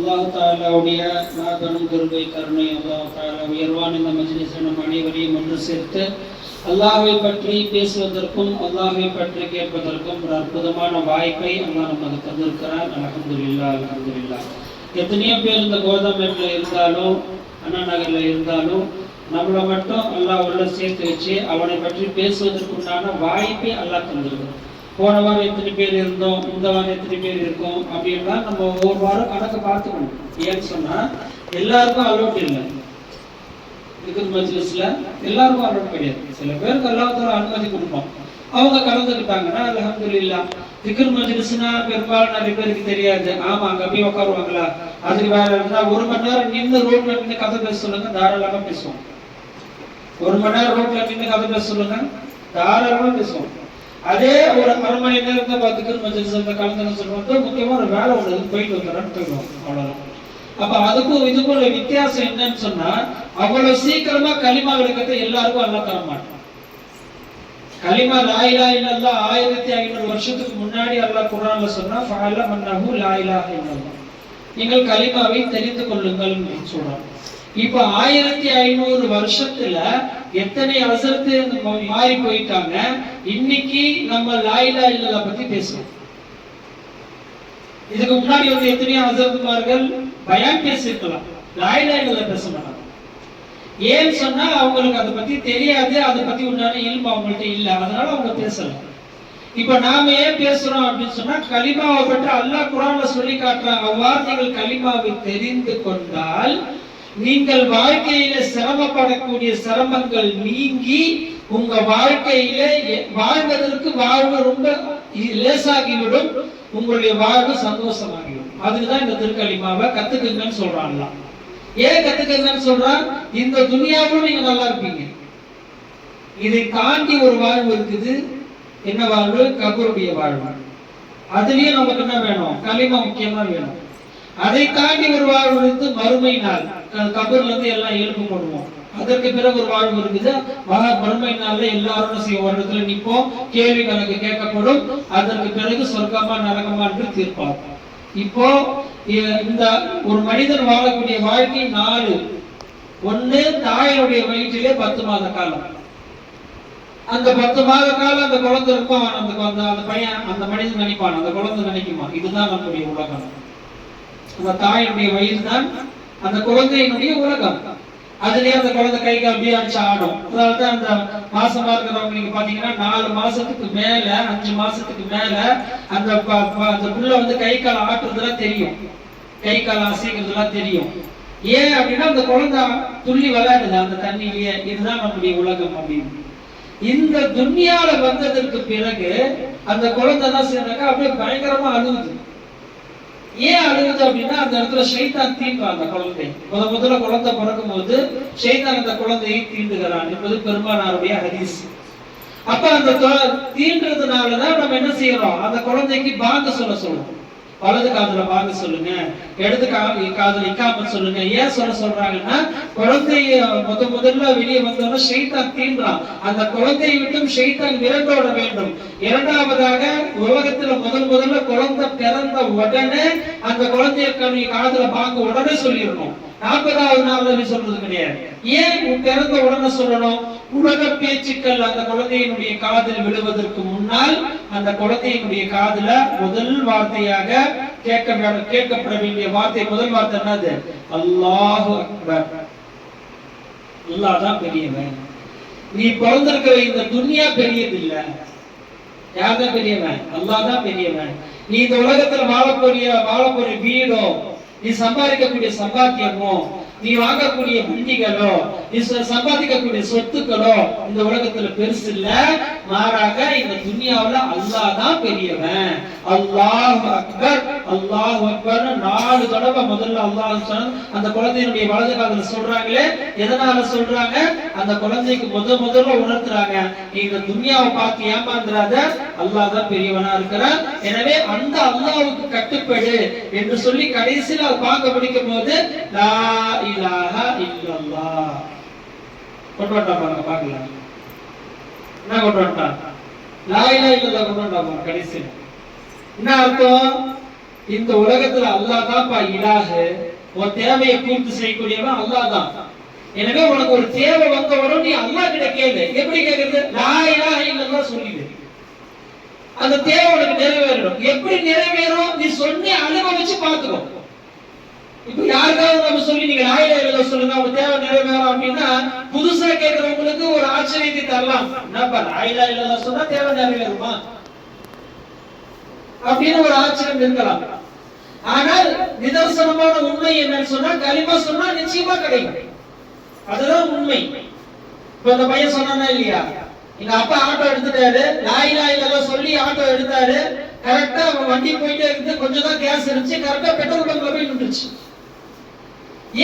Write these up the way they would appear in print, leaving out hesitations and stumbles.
அல்லாஹ் தாலாவுடைய நாதனும் கருவை கருணை அல்லாஹ் தாலா உயர்வான இந்த மஜ்லிஸை நம் அனைவரையும் ஒன்று சேர்த்து அல்லாஹ்வை பற்றி பேசுவதற்கும் அல்லாஹ்வை பற்றி கேட்பதற்கும் ஒரு அற்புதமான வாய்ப்பை அல்லாஹ் நமக்கு தந்திருக்கிறார். அல்ஹம்துலில்லாஹ் அல்ஹம்துலில்லாஹ். எத்தனையோ பேர் இந்த கோதாமேட்டில் இருந்தாலும் அண்ணா நகரில் இருந்தாலும் நம்மளை மட்டும் அல்லாஹ் உள்ள சேர்த்து வச்சு அவனை பற்றி பேசுவதற்குண்டான வாய்ப்பை அல்லாஹ் தந்திருக்கிறோம். போன வாரம் எத்தனை பேர் இருந்தோம், இந்த வாரம் எத்தனை பேர் இருக்கோம் அப்படின்னா நம்ம ஒவ்வொரு வாரம் கணக்கு பார்த்துக்கணும். ஏன்னு சொன்னா எல்லாருக்கும் அலோட் இல்லை. திக்ர் மஜ்லிஸ்ல எல்லாருக்கும் அலோட் கிடையாது. சில பேருக்கு அல்லாஹ் அனுமதி கொடுப்போம். அவங்க கலந்துக்கிட்டாங்கன்னா அல்ஹம்துலில்லாஹ். திக்ர் மஜ்லிஸ்னா பெரும்பாலும் நிறைய பேருக்கு தெரியாது. ஆமா, அங்க போய் உட்காருவாங்களா, அதுக்கு வேற இருந்தா 1 மணி நேரம் நின்று ரோட்ல நின்று கதை பேச சொல்லுங்க, தாராளமா பேசுவோம். 1 மணி நேரம் ரோட்ல நின்று கதை பேச சொல்லுங்க, தாராளமா பேசுவோம். அதே ஒரு 1/2 மணி நேரத்தை திக்ர் மஜ்லிஸ்ல கலந்துன்னு சொல்லுவாங்க, முக்கியமா ஒரு வேலை ஒன்று போயிட்டு வந்துடுறான்னு போயிடுவோம், அவ்வளவுதான். அப்ப அதுக்கும் இதுக்கும் உள்ள வித்தியாசம் என்னன்னு சொன்னா, அவ்வளவு சீக்கிரமா கலிமா விளக்கத்தை எல்லாருக்கும் அல்லாஹ் தர மாட்டான். கலிமா லா இலாஹ இல்லல்லாஹ் 1500 வருஷத்துக்கு முன்னாடி அல்லாஹ் குர்ஆன்ல சொன்னா ஃபஅலமன்னஹு லா இலாஹ இல்லல்லாஹ், நீங்கள் கலிமாவை தெரிந்து கொள்ளுங்கள் என்று சொல்றாங்க. இப்ப 1500 வருஷத்துல எத்தனை ஹஸரத் மாறி போயிட்டாங்க. இன்னைக்கு நம்ம லா இலாஹ இல்லல்லாஹ் பத்தி பேசுறோம். இதுக்கு முன்னாடி வந்து எத்தனையோ ஹஸரத்மார்கள் பயான் பேசிருக்கலாம், லா இலாஹ இல்லல்லாஹ் பேச மாட்டாங்க. ஏன்னு சொன்னா அவங்களுக்கு அதை பத்தி தெரியாது, அதை பத்தி உண்டான இல்மு அவங்கள்ட்ட இல்ல, அதனால அவங்க பேசல. இப்ப நாம ஏன் பேசுறோம் அப்படின்னு சொன்னா, கலிமாவை பற்றி அல்லாஹ் குர்ஆன்ல சொல்லி காட்டுறாங்க. அவ்வாறு நீங்கள் கலிமாவை தெரிந்து கொண்டால் நீங்கள் வாழ்க்கையில சிரமப்படக்கூடிய சிரமங்கள் நீங்கி உங்க வாழ்க்கையில வாழ்வதற்கு வாழ்வு ரொம்ப லேசாகிவிடும், உங்களுடைய வாழ்வு சந்தோஷமாகிவிடும். அதுக்குதான் இந்த திருக்கலிமாவை கத்துக்குங்கன்னு சொல்றாங்க. ஏன் கத்துக்கிறதுன்னு சொல்றான், இந்த துனியாவும் நீங்க நல்லா இருப்பீங்க. இதை தாண்டி ஒரு வாழ்வு இருக்குது. என்ன வாழ்வு? கபருடைய வாழ்வு. அதுலயும் நமக்கு என்ன வேணும்? கலிமா முக்கியமா வேணும். அதை தாண்டி ஒரு வாழ்வு இருந்து மறுமை நாள், கபர்ல இருந்து எல்லாம் எழுப்பு பண்ணுவோம். அதற்கு பிறகு ஒரு வாழ்வு இருக்குது. மறுமை நாள்ல எல்லாரும் செய்ய ஒரு இடத்துல நிற்போம், கேள்வி கணக்கு கேட்கப்படும். அதற்கு பிறகு சொர்க்கமா நரகமா என்று தீர்ப்பாகும். இப்போ இந்த ஒரு மனிதன் வாழக்கூடிய வாழ்க்கை 4. 1, தாயினுடைய வயிற்றிலே 10 மாத காலம். அந்த 10 மாத காலம் அந்த குழந்தை இருக்கும். அந்த பையன், அந்த மனிதன் நினைப்பான், அந்த குழந்தை நினைக்குமா, இதுதான் நம்முடைய உலகம். அந்த தாயினுடைய வயிறு தான் அந்த குழந்தையினுடைய உலகம். அதுலயே அந்த குழந்தை கை கால் அப்படியே அடிச்சு ஆடும். அதாவது அந்த மாசமா இருக்கிறவங்க நீங்க பாத்தீங்கன்னா 4 மாசத்துக்கு மேல, 5 மாசத்துக்கு மேல அந்த புள்ள வந்து கை கால் ஆட்டுறதுலாம் தெரியும், கை கால் அசைக்கிறதுலாம் தெரியும். ஏன் அப்படின்னா அந்த குழந்தை துள்ளி விளையாடுது அந்த தண்ணியிலேயே. இதுதான் நம்முடைய உலகம் அப்படின்னு. இந்த துன்யால வந்ததற்கு பிறகு அந்த குழந்தை என்ன செய்யறாங்க, அப்படியே பயங்கரமா அழுகுது. ஏன் அழுகுது அப்படின்னா, அந்த இடத்துல ஷைத்தான் தீண்டுறான் அந்த குழந்தை. முதல்ல குழந்தை பிறக்கும் போது ஷைத்தான் அந்த குழந்தையை தீண்டுகிறான் என்பது பெருமானாருடைய ஹதீஸ். அப்ப அந்த தீண்டுறதுனாலதான் நம்ம என்ன செய்யறோம், அந்த குழந்தைக்கு பாங்க சொல்லுவோம். வலது காதுல பாங்க சொல்லுங்க, இடது காதுல இக்காமத் சொல்லுங்க. ஏன் சொல்றாங்கன்னா, குழந்தைய முதல்ல வெளியே வந்தோம்னா ஷைத்தான் தீண்டுறான். அந்த குழந்தையை விட்டும் ஷைத்தான் விரண்டோட வேண்டும். இரண்டாவதாக, உலகத்துல முதல்ல குழந்தை பிறந்த உடனே அந்த குழந்தைய காதுல பாங்க உடனே சொல்லிடணும். 40வது நாள் சொல்றது கிடையாது. ஏன் பிறந்த உடனே சொல்லணும்? உலக பேச்சுக்கள் அந்த குழந்தையினுடைய காதில் விழுவதற்கு முன்னால் அந்த குழந்தையினுடைய காதுல முதல் வார்த்தையாக கேட்கப்பட வேண்டிய வார்த்தை, முதல் வார்த்தை என்னது? அல்லாஹு அக்பர். அல்லாஹ் தான் பெரியவன். நீ பிறந்திருக்கிற இந்த துன்யா பெரியது இல்ல. யார் தான் பெரியவன்? அல்லாஹ் தான் பெரியவன். நீ இந்த உலகத்துல வாழக்கூடிய வீடோ, நீ சம்பாதிக்கக்கூடிய சம்பாத்தியமோ, நீ வாங்கக்கூடிய வண்டிகளோ, நீ சம்பாதிக்கக்கூடிய சொத்துக்களோ இந்த உலகத்துல பெருசு இல்ல. மாறாக இந்த துன்யாவுல அல்லாஹ் தான் பெரியவன். அல்லாஹ் அக்பர், அல்லாஹ் அக்பர் 4 தடவை முதல்ல அல்லாஹ் அந்த குழந்தையினுடைய வலது காதுல சொல்றாங்களே. எதனால சொல்றாங்க? அந்த குழந்தைக்கு முதல்ல உணர்த்துறாங்க, நீ இந்த துன்யாவை பார்த்து ஏமாந்துறாத, அல்லாஹ் தான் பெரியவனா இருக்கிறான். எனவே அந்த அல்லாஹ்வுக்கு கட்டுப்படு என்று சொல்லி கடைசியில் அது பார்க்க முடிக்கும் போது லா இலாஹ இல்லல்லாஹ் கொண்டு வந்தா பாருங்க, பார்க்கலாம் என்ன கொண்டு வந்தா, லா இலாஹ இல்லல்லாஹ் கொண்டு வந்தா பாருங்க. கடைசியில் என்ன அர்த்தம்? இந்த உலகத்துல அல்லாஹ் தான்ப்பா இலாஹு, உன் தேவையை பூர்த்தி செய்யக்கூடியவன் அல்லாஹ் தான். எனவே உனக்கு ஒரு தேவை வந்தவரும் நீ அல்லாஹ் கிட்ட கேளு. எப்படி கேக்குறது? லா இலாஹ இல்லல்லாஹ் சொல்லிடு, அந்த தேவை உனக்கு நிறைவேறும். எப்படி நிறைவேறும்? நீ சொன்ன அனுபவிச்சு பார்த்துக்கோ. இப்ப யாருக்காவது நம்ம சொல்லி நீங்க லா இலாஹ இல்லல்லாஹ் சொல்லுங்க உங்க தேவை நிறைவேறும் அப்படின்னா புதுசா கேட்கிறவங்களுக்கு ஒரு ஆச்சரியத்தை தரலாம். என்னப்பா லா இலாஹ இல்லல்லாஹ் சொன்னா தேவை நிறைவேறுமா அப்படின்னு ஒரு ஆச்சரியம் இருக்கலாம். ஆனால் நிதர்சனமான உண்மை என்னன்னு சொன்னா கலிமா சொன்னா நிச்சயமா கிடைக்கும். அதுதான் உண்மை. இப்ப அந்த பையன் சொன்னானா இல்லையா, எங்க அப்பா ஆட்டோ எடுத்துட்டாரு, லா இலாஹ இல்லல்லாஹ் சொல்லி ஆட்டோ எடுத்தாரு, கரெக்டா அவன் வண்டி போயிட்டே இருந்து கொஞ்சம் தான் கேஸ் இருந்துச்சு, கரெக்டா பெட்ரோல் பங்க்ல போய் நின்றுச்சு.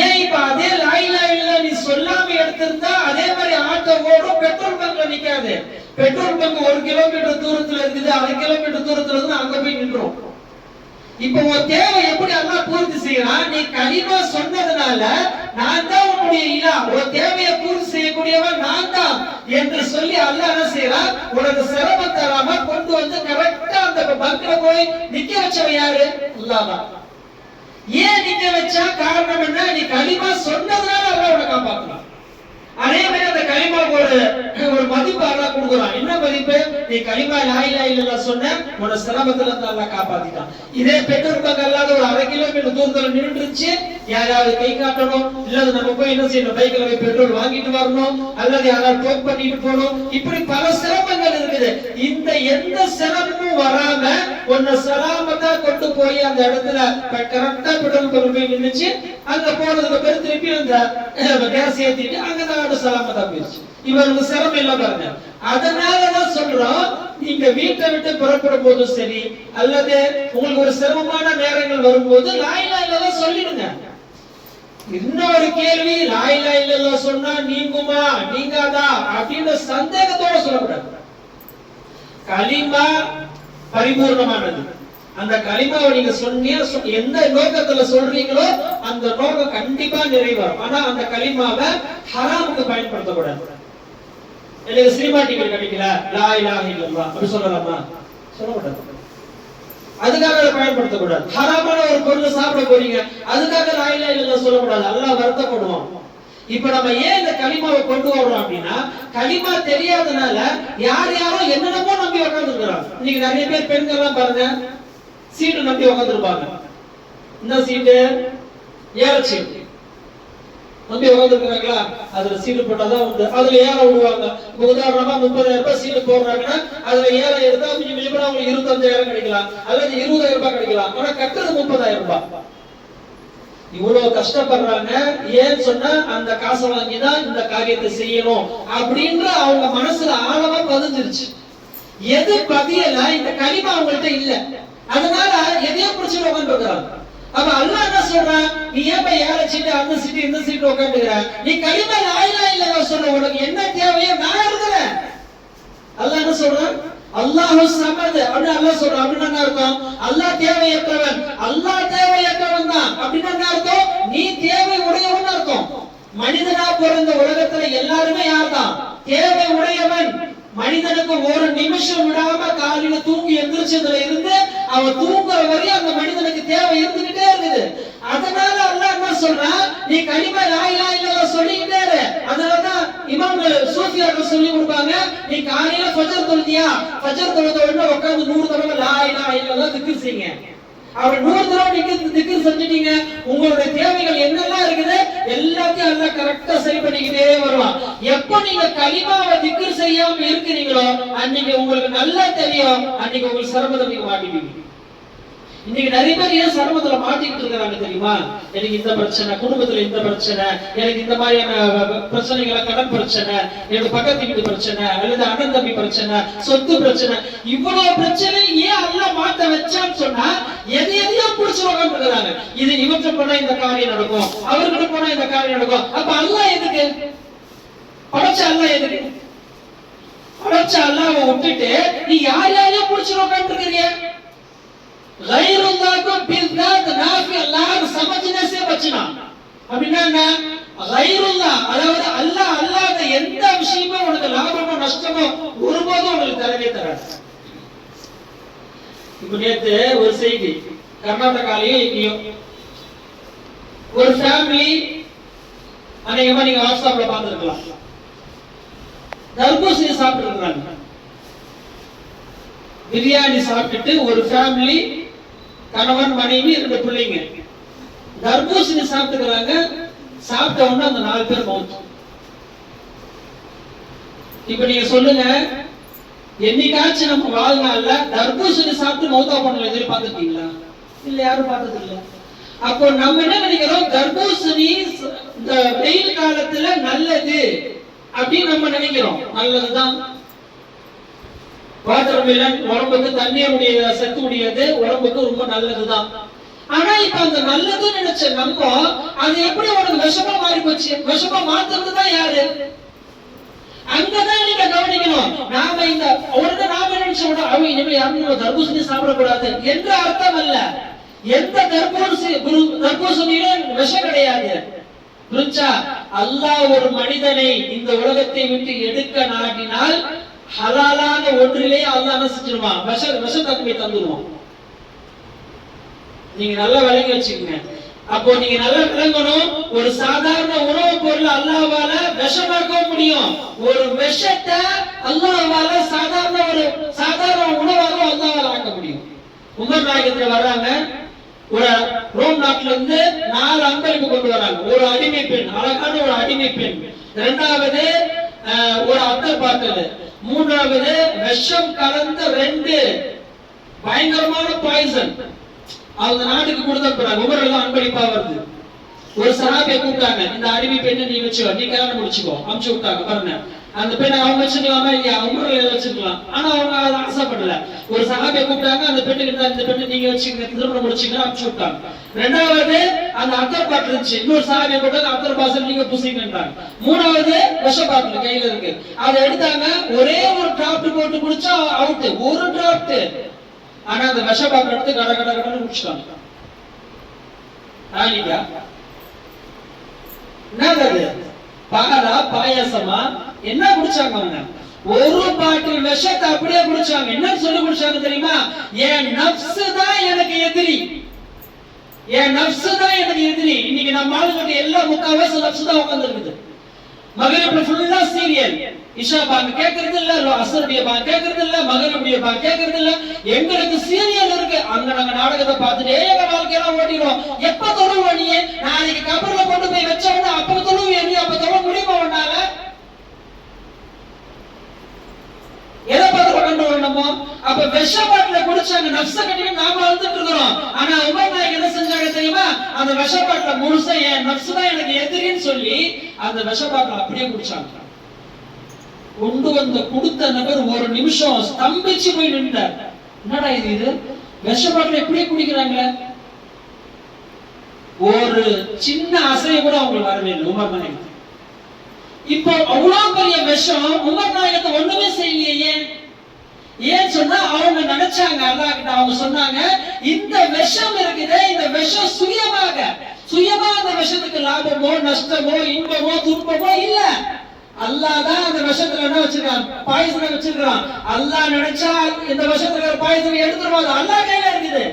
ஏன் இப்ப அதே லா இலாஹ இல்லல்லாஹ் நீ சொல்லாம எடுத்திருந்தா அதே மாதிரி ஆட்டோ ஓடும், பெட்ரோல் பங்க்ல நிக்காது. பெட்ரோல் பங்க் 1 கிலோமீட்டர் தூரத்துல இருக்குது, 1/2 கிலோமீட்டர் தூரத்துல இருந்து அங்க போய் நின்றோம். இப்ப உன் தேவை எப்படி அல்லாஹ் பூர்த்தி செய்யறான்? நீ கலிமா சொன்னதுனால நான் தான் உன்னுடைய இலாஹ், உன் தேவையை பூர்த்தி செய்யக்கூடியவன் நான் தான் என்று சொல்லி அல்லாஹ் என்ன செய்யறான்? உனக்கு சிரமம் தராம கொண்டு வந்து கரெக்டா அந்த பங்க்ல போய் நிக்க வச்சவன் யாரு? அல்லாஹ் தான். ஏன் நிக்க வச்சா? காரணம் என்ன? நீ கலிமா சொன்னதுனால அல்லாஹ் உன்னை காப்பாத்தலாம். அதே மாதிரி அந்த கலிமாவுக்கு ஒரு மதிப்பு அல்லாஹ் கொடுக்குறான். என்ன மதிப்பு? நீ கலிமா லா இலாஹ இல்லல்லாஹ் சொன்ன, உன்னை சிரமத்துல இருந்து அல்லாஹ் காப்பாத்திட்டான். இதே பெட்ரோல் பங்க் அல்லாத ஒரு 1/2 கிலோமீட்டர் தூரத்துல நின்றுச்சு, யாராவது கை காட்டணும், இல்லது நம்ம போய் என்ன செய்யணும், பைக்ல போய் பெட்ரோல் வாங்கிட்டு வரணும், அல்லது யாராவது டோக் பண்ணிட்டு போகணும், இப்படி பல சிரமங்கள் இருக்குது. இந்த எந்த சிரமமும் வராம உன்னை சலாமத்தா கொண்டு போய் அந்த இடத்துல கரெக்டா பெட்ரோல் பங்க் போய் நின்னுச்சு. அங்க போனதுக்கு பிறகு திருப்பி அந்த கேஸ் ஏத்திட்டு அங்கதான் சலாமத்தா போயிடுச்சு. இவருக்கு சிரமம் இல்ல பாருங்க. அதனாலதான் சொல்றோம், நீங்க வீட்டை விட்டு புறப்படும் போதும் சரி, அல்லது உங்களுக்கு ஒரு சிரமமான நேரங்கள் வரும்போது லா இலாஹ இல்லல்லாஹ் சொல்லிடுங்க. இன்னொரு கேள்வி, லா இலாஹ இல்லல்லாஹ் சொன்னா நீங்குமா நீங்காதா அப்படின்ற சந்தேகத்தோட சொல்லக்கூடாது. கலிமா பரிபூர்ணமானது. அந்த கலிமாவை நீங்க சொன்னீங்க, எந்த நோக்கத்துல சொல்றீங்களோ அந்த நோக்கம் கண்டிப்பா நிறைவேறும். ஆனா அந்த கலிமாவை ஹராமுக்கு பயன்படுத்தக்கூடாது. எனக்கு சினிமா டிக்கெட் கிடைக்கல, லா இலாஹ இல்லல்லாஹ் அப்படி சொல்லலாமா? சொல்லக்கூடாது. அதுக்காக அதை பயன்படுத்தக்கூடாது. ஹராமான ஒரு பொருள் சாப்பிட போறீங்க, அதுக்காக லா இலாஹ இல்லல்லாஹ் சொல்லக்கூடாது, அல்லாஹ் வருத்தப்படுவான். இப்ப நம்ம ஏன் இந்த கலிமாவை கொண்டு வரோம் அப்படின்னா, கலிமா தெரியாதனால யார் யாரோ என்னென்னமோ நம்பி உட்கார்ந்துருக்காங்க. இன்னைக்கு நிறைய பேர் பெண்கள் எல்லாம் பாருங்க, சீட்டு நம்பி உட்கார்ந்துருப்பாங்க. இந்த சீட்டு ஏற சீட்டு நம்பி உட்கார்ந்துருக்காங்களா, அதுல சீட்டு போட்டாதான் உண்டு, அதுல ஏற விடுவாங்க. உதாரணமா 30,000 ரூபாய் சீட்டு போடுறாங்கன்னா அதுல ஏற எடுத்தா கொஞ்சம் மிஞ்சிப்பா உங்களுக்கு 25,000 கிடைக்கலாம், அல்லது 20,000 ரூபாய் கிடைக்கலாம். ஆனா கட்டுறது 30,000 ரூபாய். இவ்வளவு கஷ்டப்படுறாங்க. ஏன்னு சொன்னா அந்த காசை வாங்கிதான் இந்த காரியத்தை செய்யணும் அப்படின்ற அவங்க மனசுல ஆழமா பதிஞ்சிருச்சு. எது பதியல? இந்த கலிமா அவங்கள்ட்ட இல்ல. அதனால எதையோ பிடிச்சிட்டு உட்காந்துருக்காங்க. அப்ப அல்லாஹ் என்ன சொல்றான்? நீ ஏன் ஏற சீட்டு அந்த சீட்டு இந்த சீட்டு உட்காந்துக்கிற? நீ கலிமா லா இலாஹ இல்லல்லாஹ் சொல்ற, உனக்கு என்ன தேவையோ நான் இருக்கிறேன். அல்லாஹ் என்ன சொல்றான்? அல்லாஹு ஸமத் அப்படி அல்லாஹ் சொல்றான். அப்படின்னா என்ன அர்த்தம்? அல்லாஹ் தேவையற்றவன், அல்லாஹ் தேவையற்றவன் தான். அப்படின்னா என்ன அர்த்தம்? நீ தேவை உடையவன் அர்த்தம். மனிதனா பிறந்த உலகத்துல எல்லாருமே யார் தான்? தேவை உடையவன். மனிதனுக்கு ஒரு நிமிஷம் விடாம காலையில தூங்கி எந்திரிச்சதுல இருந்து அவன் தூங்குற வரையும் அந்த மனிதனுக்கு தேவை இருந்துகிட்டே இருக்குது. அதனால அல்லாஹ் என்ன சொல்றான்? நீ கலிமா லா இலாஹ இல்லல்லாஹ் சொல்லிக்கிட்டே இரு. அதனாலதான் இமாம்கள் சூஃபியாக்கள் சொல்லி கொடுப்பாங்க, நீ காலையில ஃபஜர் தொழுதியா, ஃபஜர் தொழுத உடனே உட்கார்ந்து 100 தடவை லா இலாஹ இல்லல்லாஹ் திக்ர் செய்யுங்க. அப்படி 100 தடவை நீங்க திக்ர் செஞ்சிட்டீங்க, உங்களுடைய தேவைகள் என்னெல்லாம் இருக்குது எல்லாத்தையும் அல்லாஹ் கரெக்டா சரி பண்ணிக்கிட்டே வருவான். எப்ப நீங்க கலிமாவை திக்ர் செய்யாம இருக்கிறீங்களோ அன்னைக்கு உங்களுக்கு நல்லா தெரியும், அன்னைக்கு உங்களுக்கு சிரமத்தை நீங்க மாட்டிப்பீங்க. இன்னைக்கு நிறைய பேர் ஏன் சிரமத்துல மாட்டிக்கிட்டு இருக்காங்க தெரியுமா? எனக்கு இந்த பிரச்சனை, குடும்பத்துல இந்த பிரச்சனை, எனக்கு இந்த மாதிரியான பிரச்சனைகளை, கடன் பிரச்சனை, எனக்கு பக்கத்து வீட்டு பிரச்சனை, அல்லது அண்ணன் தம்பி பிரச்சனை, சொத்து பிரச்சனை, இவ்வளவு பிரச்சனை ஏன் அல்லாஹ் மாத்த வச்சான்னு சொன்னா எதையோ புடிச்சு உட்கார்ந்துருக்காங்க. இது இவற்றை போனா இந்த காரியம் நடக்கும், அவர்கிட்ட போனா இந்த காரியம் நடக்கும். அப்ப அல்லாஹ் எதுக்கு படைச்ச? அல்லாஹ் எதுக்கு படைச்ச? அல்லாஹ்வை விட்டுட்டு நீ யாரையோ புடிச்சு உட்கார்ந்துருக்கீங்க. கைருல்லாஹ்க்கு பில்தாத் நாஃபி அல்லாஹ் சமஜ்னே से बचना. அப்படின்னா என்ன? கைருல்லாஹ் அதாவது அல்லாஹ் அல்லாத எந்த விஷயமே உனக்கு லாபமோ நஷ்டமோ ஒருபோதும் உங்களுக்கு தரவே தராது. இப்ப நேத்து ஒரு செய்தி கர்நாடகாலயோ எங்கேயோ ஒரு ஃபேமிலி, அநேகமா நீங்க வாட்ஸ்அப்ல பார்த்திருக்கலாம், தர்பூசணி சாப்பிட்டு இருக்காங்க. பிரியாணி சாப்பிட்டுட்டு ஒரு ஃபேமிலி, கணவன் மனைவி 2 பிள்ளைங்க தர்பூசணி சாப்பிட்டுக்கிறாங்க. சாப்பிட்ட உடனே அந்த 4 பேர் மௌத். இப்ப நீங்க சொல்லுங்க, என்னைக்காச்சும் நம்ம வாழ்நாள்ல தர்பூசணி சாப்பிட்டு மௌத்தா பண்ணல எதிரி பார்த்துருக்கீங்களா? இல்ல, யாரும் பார்த்தது இல்ல. அப்போ நம்ம என்ன நினைக்கிறோம், தர்பூசணி இந்த வெயில் காலத்துல நல்லது அப்படின்னு நம்ம நினைக்கிறோம். நல்லதுதான். வாட்டர் மெலன் உடம்புக்கு தண்ணீருடைய சத்து உடையது, உடம்புக்கு ரொம்ப நல்லதுதான். ஆனா இப்ப அந்த நல்லதுன்னு நினைச்ச நம்ம அது எப்படி உனக்கு விஷமா மாறி போச்சு? விஷமா மாத்துறதுதான் யாரு? அங்கதான் நீங்க கவனிக்கணும். நாம இந்த உடனே நாம நினைச்சோட அவங்க இனிமேல் யாரும் தர்பூசணி சாப்பிடக்கூடாது என்ற அர்த்தம் அல்ல. எந்த தர்பூசணியிலும் விஷம் கிடையாது. புரிஞ்சா? அல்லாஹ் ஒரு மனிதனை இந்த உலகத்தை விட்டு எடுக்க நாடினால் ஹலாலான ஒன்றிலேயே அல்லாஹ் என்ன செஞ்சிருவான்? விஷத்தன்மை தந்துருவான். நீங்க நல்லா விளங்கி வச்சுக்கோங்க. அப்போ நீங்க நல்லா விளங்கணும், ஒரு சாதாரண உணவு பொருள் அல்லாஹ்வால விஷமாக்க முடியும். ஒரு விஷத்தை அல்லாஹ்வால சாதாரண உணவாக அல்லாஹ்வால ஆக்க முடியும். உமர் நாயகத்துல வர்றாங்க, ஒரு ரோம் நாட்டில இருந்து 4 அன்பளிப்பு கொண்டு வராங்க. ஒரு அடிமை பெண், அழகான ஒரு அடிமை பெண். 2வது ஒரு அத்தர் பாக்கல். 3வது விஷம் கலந்த 2 பயங்கரமான பாய்சன் அவங்க நாட்டுக்கு கொடுத்த உமர் எல்லாம் அன்பளிப்பா வருது. ஒரு சஹாபியை கூப்பிட்டாங்க, இந்த அடிமை பெண்ணை நீ வச்சுக்கோ, நீ கல்யாணம் முடிச்சுக்கோ, அமுச்சு விட்டாங்க. பாருங்க, அந்த பெண்ணை அவங்க வச்சுக்கலாமா இல்லையா? உமர் வச்சுக்கலாம். ஆனா அவங்க அதை ஆசைப்படல. ஒரு சஹாபியை கூப்பிட்டாங்க, அந்த பெண்ணுக்கு இந்த பெண்ணை நீங்க வச்சுக்க, திருமணம் முடிச்சுக்கலாம், அமுச்சு விட்டாங்க. 2வது அந்த அத்தர் பாட்டில் இருந்துச்சு, இன்னொரு சஹாபியை கூப்பிட்டாங்க, அத்தர் பாசல் நீங்க புசிங்கன்றாங்க. 3வது விஷ பாட்டில் கையில இருக்கு, அதை எடுத்தாங்க. ஒரே ஒரு டிராப்ட் போட்டு குடிச்சா அவுட், ஒரு டிராப்ட். ஆனா அந்த விஷ பாத்திரம் எடுத்து கட கட கடன்னு குடிச்சிட்டாங்க. என்னது பாலா பாயாசமா என்ன குடிச்சாங்க அவங்க? ஒரு பாட்டில் விஷத்தை அப்படியே குடிச்சாங்க. என்ன சொல்லி குடிச்சாங்க தெரியுமா? என் நப்சு தான் எனக்கு எதிரி, என் நப்சு தான் எனக்கு எதிரி. இன்னைக்கு நம்ம ஆளுங்களுக்கு எல்லாம் முக்காவாசி நப்சு தான் உட்கார்ந்து இருக்குது. மகரிப்ல ஃபுல்லா சீரியல், இஷா பாங்க கேக்குறது இல்ல, அசருடைய பாங்க கேக்குறது இல்ல, மகரிபுடைய பாங்க கேக்குறது இல்ல. எங்களுக்கு சீரியல் இருக்கு, அங்க நாங்க நாடகத்தை பார்த்துட்டே எங்க வாழ்க்கையெல்லாம் ஓட்டிடுவோம். எப்ப தொழுவ நீ? நாளைக்கு கபர்ல கொண்டு போய் வச்சோம்னா அப்ப தொழுவிய நீ? அப்ப தொழ முடியுமா உன்னால? எதை பார்த்து கொண்டு வரணுமோ? அப்ப விஷ பாட்டில குடிச்சாங்க, நப்ச கட்டிட்டு நாம வந்துட்டு இருக்கிறோம். ஆனா உமர் நாயக் என்ன செஞ்சாங்க தெரியுமா? அந்த விஷ பாட்டில முழுசா என் நப்சு தான் எனக்கு எதிரின்னு சொல்லி அந்த விஷ பாட்டில அப்படியே குடிச்சாங்க. கொண்டு வந்த கொடுத்த நபர் ஒரு நிமிஷம் ஸ்தம்பிச்சு போய் நின்றார். என்னடா இது விஷ பாட்டில எப்படி குடிக்கிறாங்க? ஒரு சின்ன அசைய கூட அவங்களுக்கு வரவே இல்லை உமர் நாயக். இப்போ அவ்வளவு பெரிய விஷம் உமர் நாயகத்தை ஒண்ணுமே செய்யலையே. ஏன் சொன்னா அவங்க நினைச்சாங்க, அல்லாஹ் கிட்ட அவங்க சொன்னாங்க, இந்த விஷம் இருக்குதே, இந்த விஷம் சுயமா அந்த விஷத்துக்கு லாபமோ நஷ்டமோ இன்பமோ துன்பமோ இல்ல. அல்லாஹ் தான் அந்த விஷத்துல என்ன வச்சிருக்கான்? பாய்சனை வச்சிருக்கான். அல்லாஹ் நினைச்சா இந்த விஷத்துல பாய்சனை எடுத்துருவாங்க. அல்லாஹ் கையில இருக்குது,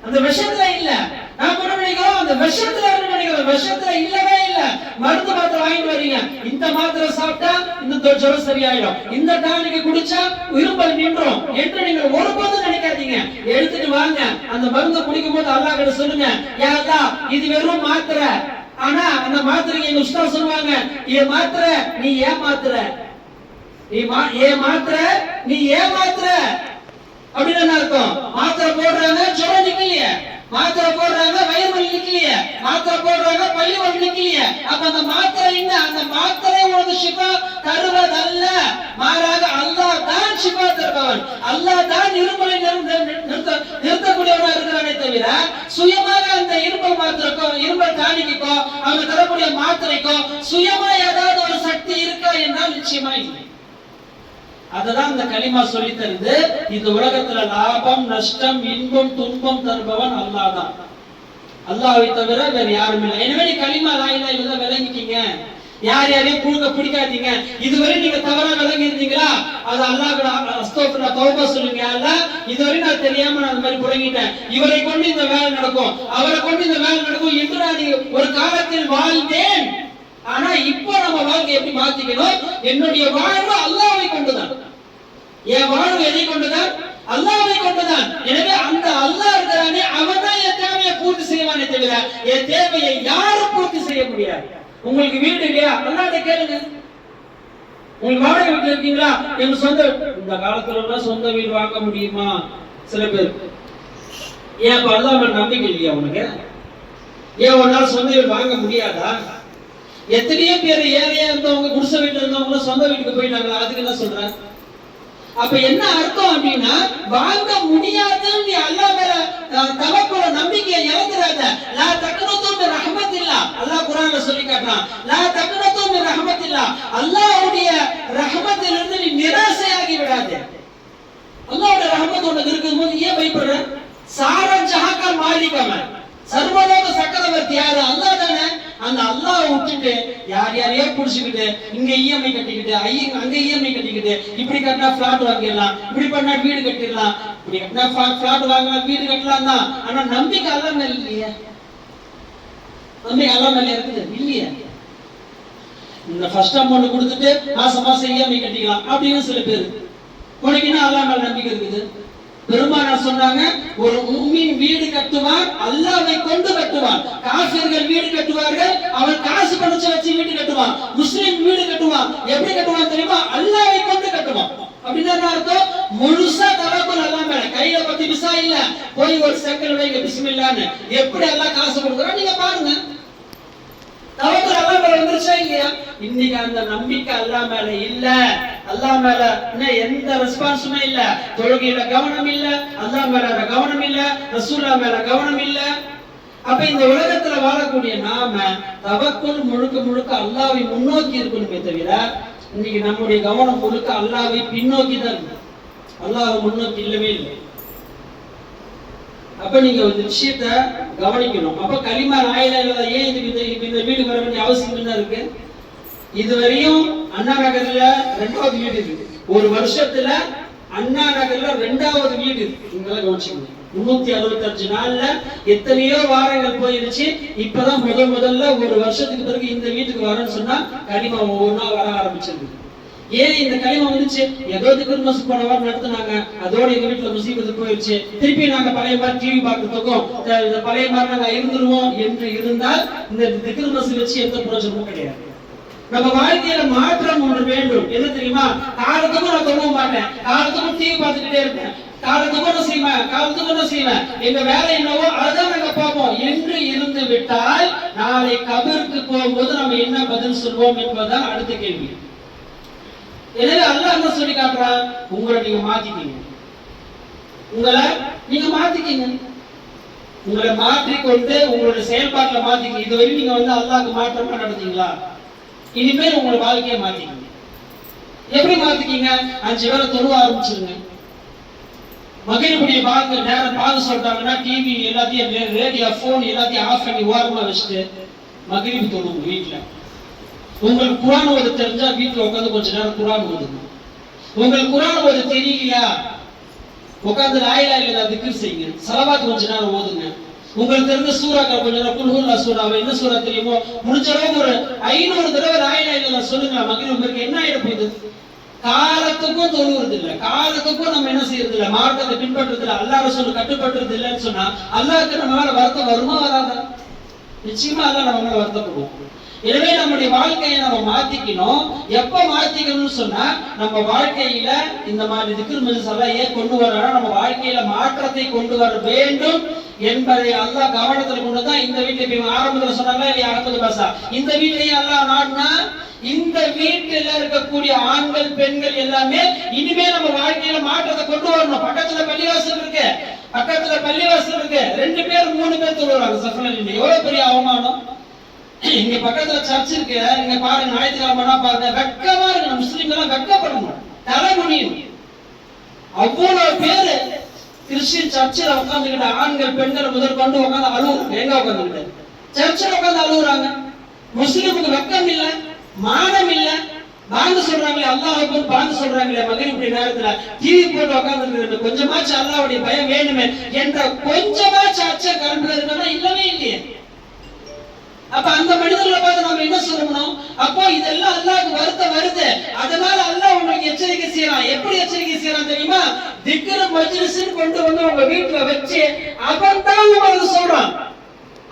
அந்த விஷத்துல இல்ல. நாம என்ன நினைக்கிறோம்? அந்த விஷத்துல நினைக்கிறோம். விஷத்துல இல்லவே இல்ல. மருந்து மாத்திரை வாங்கிட்டு வரீங்க, இந்த மாத்திரை சாப்பிட்டா இந்த ஜுரம் சரியாயிடும், இந்த டானிக்கு குடிச்சா இருமல் நின்றும் என்று நீங்க ஒருபோதும் நினைக்காதீங்க. எடுத்துட்டு வாங்க, அந்த மருந்து குடிக்கும் போது அல்லாஹ் கிட்ட சொல்லுங்க, யா அல்லாஹ் இது வெறும் மாத்திரை. ஆனா அந்த மாத்திரைக்கு எங்க உஸ்தாத் சொல்லுவாங்க, ஏ மாத்திரை நீ ஏமாத்துற, நீ ஏமாத்துற அப்படின்னு அர்த்தம். மாத்திரை போடுறாங்க ஜுரம் நிக்கலையே, மாத்திரை போடுறாங்க வயிறு வலி நிக்கலையே, மாத்திரை போடுறாங்க பள்ளி வலி நிக்கலையே. அப்ப அந்த மாத்திரை என்ன? அந்த மாத்திரை உனக்கு ஷிஃபா தருவதல்ல, மாறாக அல்லாஹ் தான் ஷிஃபா தருபவன். அல்லாஹ் தான் இருமலை நிறுத்தக்கூடியவனா இருக்கிறானே தவிர சுயமாக அந்த இருமல் மாத்திரைக்கோ இருமல் டானிக்கோ அவங்க தரக்கூடிய மாத்திரைக்கோ சுயமா ஏதாவது ஒரு சக்தி இருக்கா என்றால் நிச்சயமா இல்லை. அததான் இந்த கலிமா சொல்லி தருது. இந்த உலகத்துல லாபம் நஷ்டம் இன்பம் துன்பம் தருபவன் அல்லாஹ் தான். அல்லாஹ்வை தவிர வேற யாரும் இல்லை. எனவே கலிமா லா இலாஹ இல்லல்லாஹ் விளங்கிக்கீங்க. யார் யாரையும் புழுங்க பிடிக்காதீங்க. இதுவரை நீங்க தவறா விளங்கி இருந்தீங்களா, அது அல்லாஹ் அஸ்தக்ஃபிருல்லாஹ் தௌபா சொல்லுங்க. அல்லாஹ் இதுவரை நான் தெரியாம நான் அந்த மாதிரி புழங்கிட்டேன், இவரை கொண்டு இந்த வேலை நடக்கும், அவரை கொண்டு இந்த வேலை நடக்கும் என்று நான் ஒரு காலத்தில் வாழ்ந்தேன். ஆனா இப்போ நம்ம வாழ்க்கை எப்படி மாத்திக்கணும்? என்னுடைய வாழ்வு அல்லாஹ்வை கொண்டுதான். என் வாழ்வு எதை கொண்டுதான்? அல்லாஹ்வை கொண்டுதான். எனவே அந்த அல்லாஹ் இருக்கிறானே அவன் தான் என் தேவையை பூர்த்தி செய்வானே தவிர என் தேவையை யாரும் பூர்த்தி செய்ய முடியாது. உங்களுக்கு வீடு இல்லையா, அல்லாஹ்ட்ட கேளுங்க. உங்களுக்கு வாடகை வீட்டுல இருக்கீங்களா, எங்க சொந்த, இந்த காலத்துல சொந்த வீடு வாங்க முடியுமா? சில பேர் ஏன் அல்லாஹ் மேல நம்பிக்கை இல்லையா உனக்கு? ஏன் உன்னால சொந்த வீடு வாங்க முடியாதா? எத்தனையோ பேர் ஏழையா இருந்தவங்க, குடிசை வீட்டுல இருந்தவங்க சொந்த வீட்டுக்கு போயிட்டாங்க. அதுக்கு என்ன சொல்ற? அப்ப என்ன அர்த்தம் அப்படின்னா, வாங்க முடியாதுன்னு நீ அல்லாஹ் மேல தவக்குல நம்பிக்கையை இழந்துறாத. லா தக்னது மின் ரஹ்மத்தில்லாஹ், அல்லாஹ் குர்ஆன்ல சொல்லி காட்டுறான். லா தக்னது மின் ரஹ்மத்தில்லாஹ், அல்லாஹ்வுடைய ரஹ்மத்திலிருந்து நீ நிராசையாகி விடாதே. அல்லாஹ்வுடைய ரஹ்மத் உனக்கு இருக்கும்போது ஏன் பயப்படுற? சாரா ஜஹாக மாலிகம, சர்வலோக சக்கரவர்த்தி யாரு? அல்லாஹ் தானே. அந்த அல்லாஹ் விட்டுட்டு யார் யாரையோ புடிச்சுக்கிட்டு இங்க இஎம்ஐ கட்டிக்கிட்டு அங்க இஎம்ஐ கட்டிக்கிட்டு, இப்படி கட்டினா பிளாட் வாங்கிடலாம், இப்படி பண்ணா வீடு கட்டிடலாம், இப்படி கட்டினா பிளாட் வாங்கலாம், வீடு கட்டலாம் தான். ஆனா நம்பிக்கை அல்லாஹ் மேல இல்லையே. நம்பிக்கை அல்லாஹ் மேல இருக்குது இல்லையே. இந்த ஃபர்ஸ்ட் அமௌண்ட் கொடுத்துட்டு மாசம் மாசம் இஎம்ஐ கட்டிக்கலாம் அப்படின்னு சில பேர். உனக்கு என்ன அல்லாஹ் மேல நம்பிக்கை இருக்குது? பெருமானார் சொன்னாங்க, ஒரு முஃமின் வீடு கட்டுவான் அல்லாஹ்வை கொண்டு கட்டுவான். காஃபிர்கள் வீடு கட்டுவார்கள், அவன் காசு பணத்தை வச்சு வீடு கட்டுவான். முஸ்லிம் வீடு கட்டுவான், எப்படி கட்டுவான் தெரியுமா? அல்லாஹ்வை கொண்டு கட்டுவான். அப்படின்னா என்ன அர்த்தம்? முழுசா தவக்குல் அல்லாஹ் மேல, கையில 10 பைசா இல்ல, போய் ஒரு செங்கல் வைங்க பிஸ்மில்லாஹ்னு எப்படி அல்லாஹ் காசு கொடுக்குறான் நீங்க பாருங்க. தவக்குல் அல்லாஹ் மேல வந்துருச்சா இல்லையா? இன்னைக்கு அந்த நம்பிக்கை அல்லாஹ் மேல இல்ல. அல்லாஹ் மேல எந்த ரெஸ்பான்ஸுமே இல்ல. தொழுகையில கவனம் இல்ல, அல்லாஹ் மேல கவனம் இல்ல, ரசூலுல்லாஹ் மேல கவனம் இல்ல. அப்ப இந்த உலகத்துல வாழக்கூடிய நாம தவக்குல் முழுக்க முழுக்க அல்லாஹ்வை முன்னோக்கி இருக்கணுமே தவிர, இன்னைக்கு நம்முடைய கவனம் முழுக்க அல்லாஹ்வை பின்னோக்கி தான் இருக்கு. அல்லாஹ் முன்னோக்கி இல்லவே இல்லை. அப்ப நீங்க இந்த விஷயத்த கவனிக்கணும். அப்ப கலிமா லா இலாஹா இல்லல்லாஹ் ஏன் இந்த வீடு வர வேண்டிய அவசியம் என்ன இருக்கு? இதுவரையும் அண்ணா நகர்ல 2வது வீடு இருக்கு. ஒரு வருஷத்துல அண்ணா நகர்ல 2வது வீடு இருக்கு. நீங்க கவனிச்சுக்கணும். 365 நாள்ல எத்தனையோ வாரங்கள் போயிருச்சு. இப்பதான் முதல்ல ஒரு வருஷத்துக்கு பிறகு இந்த வீட்டுக்கு வரேன்னு சொன்னா கலிமா ஒவ்வொன்னா வர ஆரம்பிச்சிருக்கு. ஏன் இந்த கலிமா வந்துச்சு? ஏதோ திக்ர் மஸ்ஜித் போன வாரம் நடத்துனாங்க, அதோட எங்க வீட்டுல முசீபத்து போயிடுச்சு, திருப்பி நாங்க பழைய மாதிரி டிவி பார்க்கறதுக்கும் பழைய மாதிரி நாங்க இருந்துருவோம் என்று இருந்தால் இந்த திக்ர் மஸ்ஜித் வச்சு எந்த பிரயோஜனமும் கிடையாது. நம்ம வாழ்க்கையில மாற்றம் ஒன்று வேண்டும். என்ன தெரியுமா? காலத்துக்கும் நான் தொழுவ மாட்டேன், காலத்துக்கும் டிவி பார்த்துக்கிட்டே இருப்பேன், காலத்துக்கும் செய்வேன், எங்க வேலை என்னவோ அதுதான் நாங்க பார்ப்போம் என்று இருந்து விட்டால் நாளை கபருக்கு போகும்போது நம்ம என்ன பதில் சொல்வோம் என்பதுதான் அடுத்த கேள்வி. எனவே அல்லாஹ் என்ன சொல்லி காட்டுறான்? உங்களை நீங்க மாத்திக்கீங்க, உங்களை நீங்க மாத்திக்கீங்க, உங்களை மாற்றிக்கொண்டு உங்களுடைய செயல்பாட்டுல மாத்திக்கீங்க. இதுவரை நீங்க அல்லாஹ்க்கு மாற்றமா நடந்தீங்களா? இனிமேல் உங்களோட வாழ்க்கையை மாத்திக்கீங்க. எப்படி மாத்திக்கீங்க? 5 வேளை தொழுவ ஆரம்பிச்சிருங்க. மகிழ்வுடைய நேரம் பாது சொல்றாங்கன்னா டிவி எல்லாத்தையும், ரேடியோ, போன் எல்லாத்தையும் ஆஃப் பண்ணி ஓரமா வச்சுட்டு மகிழ்வு தொழுவுங்க. வீட்டுல உங்களுக்கு குர்ஆன் ஓத தெரிஞ்சா வீட்டுல உட்காந்து கொஞ்ச நேரம் குர்ஆன் ஓதுங்க. உங்களுக்கு குர்ஆன் ஓத தெரியலையா, உட்காந்து லா இலாஹா இல்லல்லாஹ் திக்ர் செய்யுங்க, ஸலவாத் கொஞ்ச நேரம் ஓதுங்க. உங்களுக்கு தெரிஞ்ச சூறாக்கள் கொஞ்ச நேரம், குல் ஹுவல்லாஹ் சூறாவை என்ன சூறா தெரியுமோ முடிஞ்ச அளவுக்கு ஒரு 500 தடவை லா இலாஹா இல்லல்லாஹ் சொல்லுங்க. மகிழ்வுக்கு என்ன ஆயிட போகுது? காலத்துக்கும் தொழுவது இல்ல, காலத்துக்கும் நம்ம என்ன செய்யறது இல்ல, மார்க்கத்தை பின்பற்றுறது இல்ல, அல்லாஹ் ரசூல் கட்டுப்பட்டுறது இல்லைன்னு சொன்னா அல்லாஹ்க்கு நம்ம மேல வருத்தம் வருமா வராதா? நிச்சயமா அல்லாஹ் நம்ம மேல வருத்தப்படுவோம். எனவே நம்முடைய வாழ்க்கையை நம்ம மாத்திக்கணும். எப்ப மாத்திக்கணும்னு சொன்னா, நம்ம வாழ்க்கையில இந்த மாதிரி திக்ர் மஜ்லிஸ் எல்லாம் ஏன் கொண்டு வரணும், நம்ம வாழ்க்கையில மாற்றத்தை கொண்டு வர வேண்டும் என்பதை அல்லாஹ் கவனத்தில் கொண்டுதான் இந்த வீட்டுல ஆரம்பத்தில் சொன்னாங்க இல்லையா, 60 பாசா இந்த வீட்டையும் அல்லாஹ் நாடுனா இந்த வீட்டுல இருக்கக்கூடிய ஆண்கள் பெண்கள் எல்லாமே இனிமே நம்ம வாழ்க்கையில மாற்றத்தை கொண்டு வரணும். பக்கத்துல பள்ளிவாசல் இருக்கு, 2 பேர் 3 பேர் தொழுறாங்க சஃபல. எவ்வளவு பெரிய அவமானம்! இங்க பக்கத்துல சர்ச் இருக்கு, இங்க பாருங்க, ஞாயிற்றுக்கிழமை பாருங்க, வெக்கமா இருக்கு. முஸ்லிம்கள் எல்லாம் வெக்கப்படணும், தலைமுடியும். அவ்வளவு பேரு கிறிஸ்டியன் சர்ச்சில் உட்காந்துக்கிட்ட ஆண்கள் பெண்கள் முதல் கொண்டு உட்காந்து அழுவுறாங்க. எங்க உட்காந்துக்கிட்டு? சர்ச்சில் உட்காந்து அழுவுறாங்க. முஸ்லிமுக்கு வெக்கம் இல்ல, மானம் இல்ல. பாங்க சொல்றாங்களே, அல்லாஹ் அக்பர் பாங்க சொல்றாங்களே மகரிப் நேரத்துல டிவி போட்டு உட்கார்ந்து கொஞ்சமாச்சு அல்லாஹ்வுடைய பயம் வேணுமே என்ற கொஞ்சமாச்சு அச்சம் கலந்துறதுன்னா இல்லவே இல்லையே. அப்ப அந்த மனிதர்களை பார்த்து நாம என்ன சொல்லணும்? அப்போ இதெல்லாம் அல்லாஹ்வுக்கு வருத்தம் வருது, அதனால அல்லாஹ் உங்களுக்கு எச்சரிக்கை செய்யறான். எப்படி எச்சரிக்கை செய்யறான் தெரியுமா? திக்ர் மஜ்லிஸ்னு கொண்டு வந்து உங்க வீட்டுல வச்சு அவன் தான் உங்களுக்கு சொல்றான்.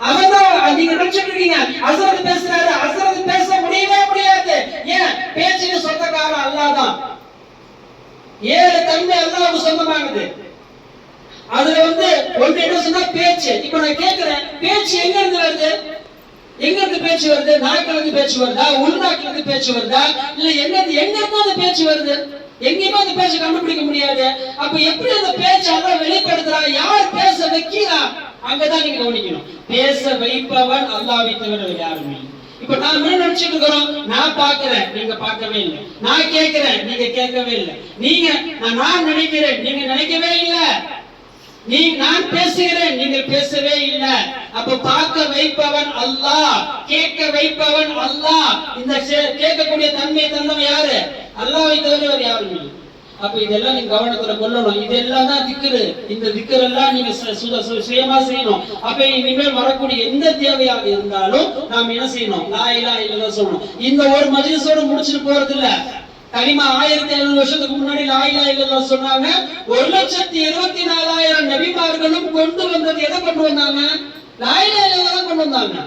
அவன்தான் நீங்க நினைச்சிட்டு இருக்கீங்க ஹஸ்ரத் பேசுறாரு, ஹஸ்ரத் பேச முடியவே முடியாது. ஏன்? பேச்சுக்கு சொந்தக்காரன் அல்லாஹ் தான். 7 தன்மை அல்லாஹ்வுக்கு சொந்தமானது. அதுல வந்து ஒன்று என்ன சொன்னா பேச்சு. இப்ப நான் கேட்கிறேன், பேச்சு எங்க இருந்து வருது? எங்க இருந்து பேச்சு வருது? நாக்குல இருந்து பேச்சு வருதா? உள்நாக்குல இருந்து பேச்சு வருதா? இல்ல எங்க இருந்து அந்த பேச்சு வருது? எங்கேயுமே அந்த பேச்சை கண்டுபிடிக்க முடியாது. அப்ப எப்படி அந்த பேச்சு அல்லாஹ் வெளிப்படுத்துறா? யார் பேச வைக்கிறா? அங்கதான் நீங்க கவனிக்கணும். பேச வைப்பவன் அல்லாஹ்வை தவிர யாருமே இல்லை. இப்ப நான் என்ன நினைச்சிட்டு இருக்கிறோம்? நான் பார்க்கிறேன், நீங்க பார்க்கவே இல்லை. நான் கேட்கிறேன், நீங்க கேட்கவே இல்லை. நான் நினைக்கிறேன், நீங்க நினைக்கவே இல்லை. நான் பேசுகிறேன், நீங்கள் பேசவே இல்லை. அப்ப பார்க்க வைப்பவன் அல்லாஹ், கேட்க வைப்பவன் அல்லாஹ். இந்த கேட்கக்கூடிய தன்மை தந்தவன் யாரு? அல்லாஹ்வை தவிர யாரும் இல்லை. அப்ப இதெல்லாம் நீங்க கவனத்துல கொள்ளணும். இதெல்லாம் தான் திக்ரு. இந்த திக்ர் எல்லாம் நீங்க சுயமா செய்யணும். அப்ப இனிமேல் வரக்கூடிய எந்த தேவையாக இருந்தாலும் நாம் என்ன செய்யணும்? லா இலாஹ இல்லல்லாஹ் சொல்லணும். இந்த ஒரு மஜ்லிஸோட முடிச்சிட்டு போறது இல்ல. கலிமா 1700 வருஷத்துக்கு முன்னாடி லா இலாஹ இல்லல்லாஹ் சொன்னாங்க. 1,74,000 நபிமார்களும் கொண்டு வந்தது எதை கொண்டு வந்தாங்க? லா இலாஹ இல்லல்லாஹ் கொண்டு வந்தாங்க.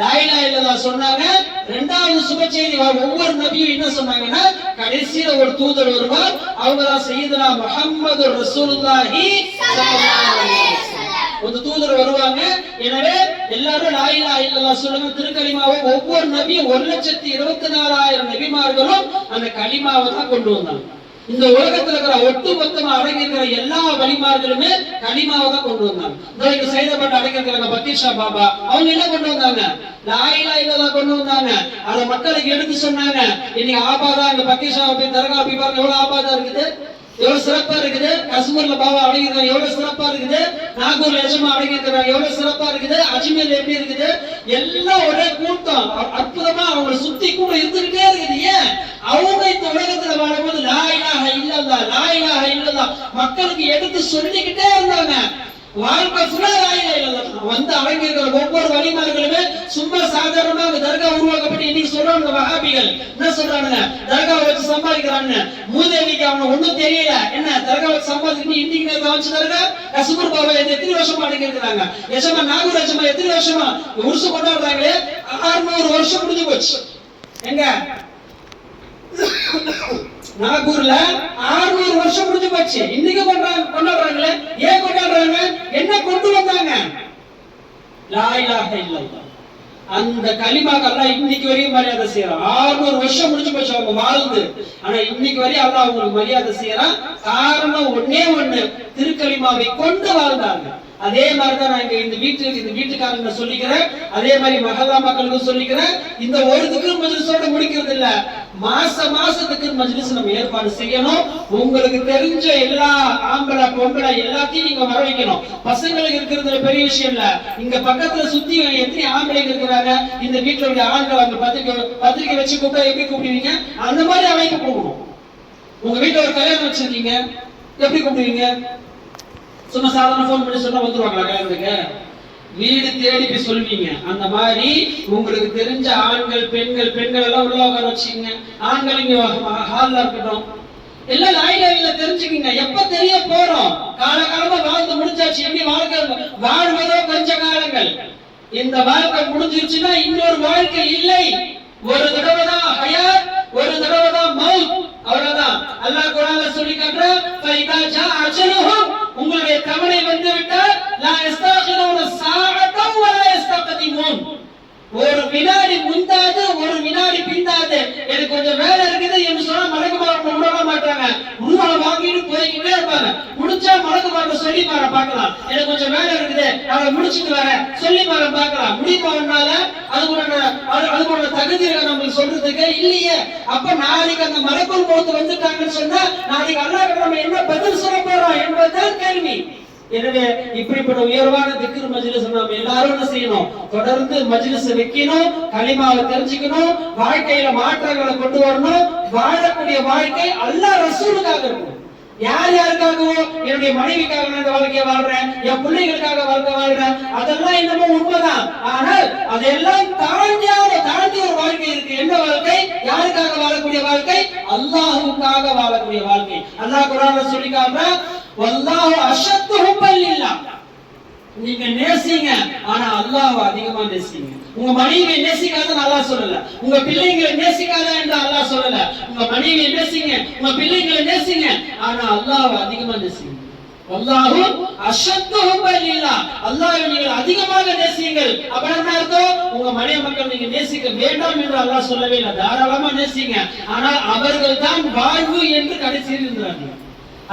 லா இலாஹ இல்லல்லாஹ் சொன்னாங்க. இரண்டாவது சுப செய்தி, ஒவ்வொரு நபியும் என்ன சொன்னாங்கன்னா, கடைசியில ஒரு தூதர் வருவார், அவங்க தான் சையதுனா முஹம்மது ரசூலுல்லாஹி ஸல்லல்லாஹு அலைஹி வஸல்லம். ஒரு தூதர் வருவாங்க. எனவே எல்லாரும் லா இலாஹ இல்லல்லாஹ் சொல்லுங்க. திருக்கலிமாவை ஒவ்வொரு நபியும் 1,24,000 நபிமார்களும் அந்த கலிமாவை தான் கொண்டு வந்தாங்க. இந்த உலகத்துல இருக்கிற ஒட்டுமொத்தமா அடங்கி இருக்கிற எல்லா வழிமார்களுமே கலிமாவை தான் கொண்டு வந்தாங்க. இந்த சைதாபாட் அடங்கி இருக்கிறாங்க பக்கீஷா பாபா, அவங்க என்ன கொண்டு வந்தாங்க? லா இலாஹ இல்லல்லாஹ் கொண்டு வந்தாங்க. அதை மக்களுக்கு எடுத்து சொன்னாங்க. இன்னைக்கு ஆபாதா அங்க பக்கீஷா போய் தர்கா போய் பாருங்க, எவ்வளவு ஆபாதா இருக்குது, எவ்வளவு சிறப்பா இருக்குது. காஷ்மீர்ல பாபா அடங்கிருக்காங்க, எவ்வளவு சிறப்பா இருக்குது. நாகூர்ல எஜமா அடங்கிருக்காங்க, எவ்வளவு சிறப்பா இருக்குது. அஜ்மீர்ல எப்படி இருக்குது? எல்லாம் ஒரே கூட்டம், அற்புதமா அவங்க சுத்தி கூட இருந்துகிட்டே இருக்குது. ஏன்? அவங்க இந்த உலகத்துல வாழும்போது லா இலாஹ இல்லல்லாஹ், லா இலாஹ இல்லல்லாஹ் மக்களுக்கு எடுத்து சொல்லிக்கிட்டே இருந்தாங்க. வாழ்க்கை ஃபுல்லா லா இலாஹ இல்லல்லாஹ் வந்து அடங்கி இருக்கிற ஒவ்வொரு வழிமார்களுமே சும்மா சாதாரணமா அந்த தர்கா உருவாக்கப்பட்டு இன்னைக்கு சொல்றாங்க வஹாபிகள் என்ன சொல்றாங்க? தர்கா வச்சு சம்பாதிக்கிறாங்க. மூதேவிக்கு அவங்க ஒண்ணும் தெரியல. என்ன தர்கா வச்சு சம்பாதிக்கணும்? இன்னைக்கு வச்சு தர்கா கஸ்மூர் பாபா எத்தனை வருஷமா அடங்கி இருக்கிறாங்க. எஜமா நாகூர் எஜமா எத்தனை வருஷமா உருசு கொண்டாடுறாங்களே? 600 வருஷம் முடிஞ்சு போச்சு. எங்க நாகூர்ல 600 வருஷம் முடிஞ்சு போச்சு. இன்னைக்கு கொண்டாடுறாங்களே. ஏன் கொண்டாடுறாங்க? என்ன கொண்டு வந்தாங்க? லா இலாஹ இல்லல்லாஹ். அந்த கலிமாக்கு அல்லாஹ் இன்னைக்கு வரையும் மரியாதை செய்யறான். 600 வருஷம் முடிஞ்சு போச்சு அவங்க வாழ்ந்து. ஆனா இன்னைக்கு வரையும் அல்லாஹ் அவங்களுக்கு மரியாதை செய்யறான். காரணம் ஒண்ணே ஒண்ணு, திருக்கலிமாவை கொண்டு வாழ்ந்தாங்க. அதே மாதிரிதான் நான் இந்த வீட்டுக்காரங்க சொல்லிக்கிறேன். அதே மாதிரி மஹல்லா மக்களுக்கும் சொல்லிக்கிறேன். இந்த ஒரு திக்ர் மஜ்லிஸோட முடிக்கிறது இல்ல, மாசம் திக்ர் மஜ்லிஸ் நம்ம ஏற்பாடு செய்யணும். உங்களுக்கு தெரிஞ்ச எல்லா ஆம்பளை பொம்பளை எல்லாத்தையும் நீங்க வர வைக்கணும். பசங்களுக்கு இருக்கிறதுல பெரிய விஷயம் இல்ல. இங்க பக்கத்துல சுத்தி எத்தனை ஆம்பளைங்க இருக்கிறாங்க, இந்த வீட்டுல உள்ள ஆண்கள் அவங்க பத்திரிக்கை வச்சு கூப்பிட்டா எப்படி கூப்பிடுவீங்க? அந்த மாதிரி அழைப்பு கூப்பிடணும். உங்க வீட்டுல ஒரு கல்யாணம் வச்சிருக்கீங்க, எப்படி கூப்பிடுவீங்க? சும்மா சாதாரண போன் பண்ணி சொன்னா வந்துருவாங்களா கல்யாணத்துக்கு? வீடு தேடி போய் சொல்வீங்க. அந்த மாதிரி உங்களுக்கு தெரிஞ்ச ஆண்கள் பெண்கள் எல்லாம் உள்ள உட்கார வச்சுக்கீங்க. ஆண்கள் இங்க ஹால்ல இருக்கட்டும். எல்லாம் லா இலாஹ இல்லல்லாஹ் தெரிஞ்சுக்கீங்க. எப்ப தெரிய போறோம்? காலகாலமா வாழ்ந்து முடிஞ்சாச்சு. எப்படி வாழ்க்கை வாழ்வதோ கொஞ்ச காலங்கள். இந்த வாழ்க்கை முடிஞ்சிருச்சுன்னா இன்னொரு வாழ்க்கை இல்லை. ஒரு தடவை தான் ஹயாத், ஒரு தடவை தான் மௌத், அவ்வளவுதான். அல்லாஹ் குர்ஆன்ல சொல்லி காட்டுறான், ஃபைதா ஜா அஜலுஹும், உங்களுடைய தவணை வந்து விட்டால் லா யஸ்தகிருன ஸாஅத்தன் வ லா யஸ்தக்திமூன், ஒரு வினாடி முந்தாது ஒரு வினாடி பிந்தாது. எனக்கு கொஞ்சம் வேலை இருக்குது என்று சொன்னா மலக்குமாரங்க விட மாட்டாங்க. உருவா வாங்கிட்டு போய்கிட்டே இருப்பாங்க. முடிச்சா மலக்குமாரங்க சொல்லி பார்க்கலாம், எனக்கு கொஞ்சம் வேலை இருக்குது அதை முடிச்சுட்டு வரேன் சொல்லி பார்க்கலாம். முடிப்பவனால அதுக்கு தகுதி நம்மளுக்கு சொல்றதுக்கு இல்லையே. அப்ப நாளைக்கு அந்த மலக்குள் மௌத் வந்துட்டாங்கன்னு சொன்னா நாளைக்கு அல்லாஹ் நம்ம என்ன பதில் சொல்ல போறோம் என்பதுதான் கேள்வி. எனவே இப்படிப்பட்ட உயர்வான திக்ர் மஜ்லிஸ் நாம் எல்லாரும் என்ன செய்யணும்? தொடர்ந்து மஜ்லிஸ் வைக்கணும், கலிமாவை தெரிஞ்சுக்கணும், வாழ்க்கையில மாற்றங்களை கொண்டு வரணும். வாழக்கூடிய வாழ்க்கை அல்லாஹ் ரசூலுக்காக இருக்கும். யார் யாருக்காகவோ, என்னுடைய மனைவிக்காக நான் இந்த வாழ்க்கையை வாழ்றேன், என் பிள்ளைகளுக்காக வாழ்க்கை வாழ்றேன், அதெல்லாம் என்னமோ உண்மைதான். ஆனால் அதெல்லாம் தாண்டி ஒரு வாழ்க்கை இருக்கு. என்ன வாழ்க்கை? யாருக்காக வாழக்கூடிய வாழ்க்கை? அல்லாஹ்வுக்காக வாழக்கூடிய வாழ்க்கை. அல்லாஹ் குர்ஆன்ல சொல்லி காட்டுறான், வல்லாஹு அஷத்து ஹுப்பல் லில்லாஹ். நீங்க நேசிங்க, ஆனா அல்லாஹ்வை அதிகமா நேசிங்க. உங்க மனைவியை நேசிக்காதன்னு அல்லாஹ் சொல்லல, உங்க பிள்ளைகளை நேசிக்காத என்று அல்லாஹ் சொல்லல. உங்க மனைவியை நேசிங்க, உங்க பிள்ளைகளை நேசிங்க, ஆனா அல்லாஹ்வை அதிகமா நேசிங்க. வல்லாஹு அஷத்து ஹுப்பல் லில்லாஹ். அல்லாஹ்வை நீங்கள் அதிகமாக நேசியுங்கள். அப்ப என்ன அர்த்தம்? உங்க மனைவி மக்கள் நீங்க நேசிக்க வேண்டாம் என்று அல்லாஹ் சொல்லவே இல்லை, தாராளமா நேசிங்க. ஆனால் அவர்கள் தான் வாழ்வு என்று கடைசியில் இருந்தார்கள்.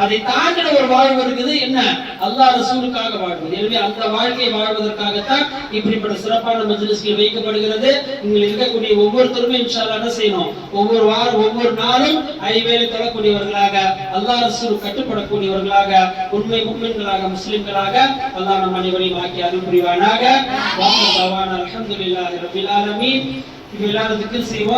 அதை தாண்டின ஒரு வாழ்வு இருக்குது. என்ன? அல்லாஹ் ரசூலுக்காக வாழ்வது. எனவே அந்த வாழ்க்கையை வாழ்வதற்காகத்தான் இப்படிப்பட்ட சிறப்பான மஜ்லிஸ்கள் வைக்கப்படுகிறது. நீங்கள் இருக்கக்கூடிய ஒவ்வொருத்தருமே இன்ஷா அல்லாஹ் என்ன செய்யணும்? ஒவ்வொரு வாரம் ஒவ்வொரு நாளும் ஐவேளை தொழக்கூடியவர்களாக, அல்லாஹ் ரசூல் கட்டுப்படக்கூடியவர்களாக, உண்மை முஃமின்களாக, முஸ்லிம்களாக அல்லாஹ் நம் அனைவரையும் ஆக்கி அருள் புரிவானாக. அல்ஹம்துலில்லாஹி ரப்பில் ஆலமீன். எல்லாரும் திக்ர் செய்வோம்.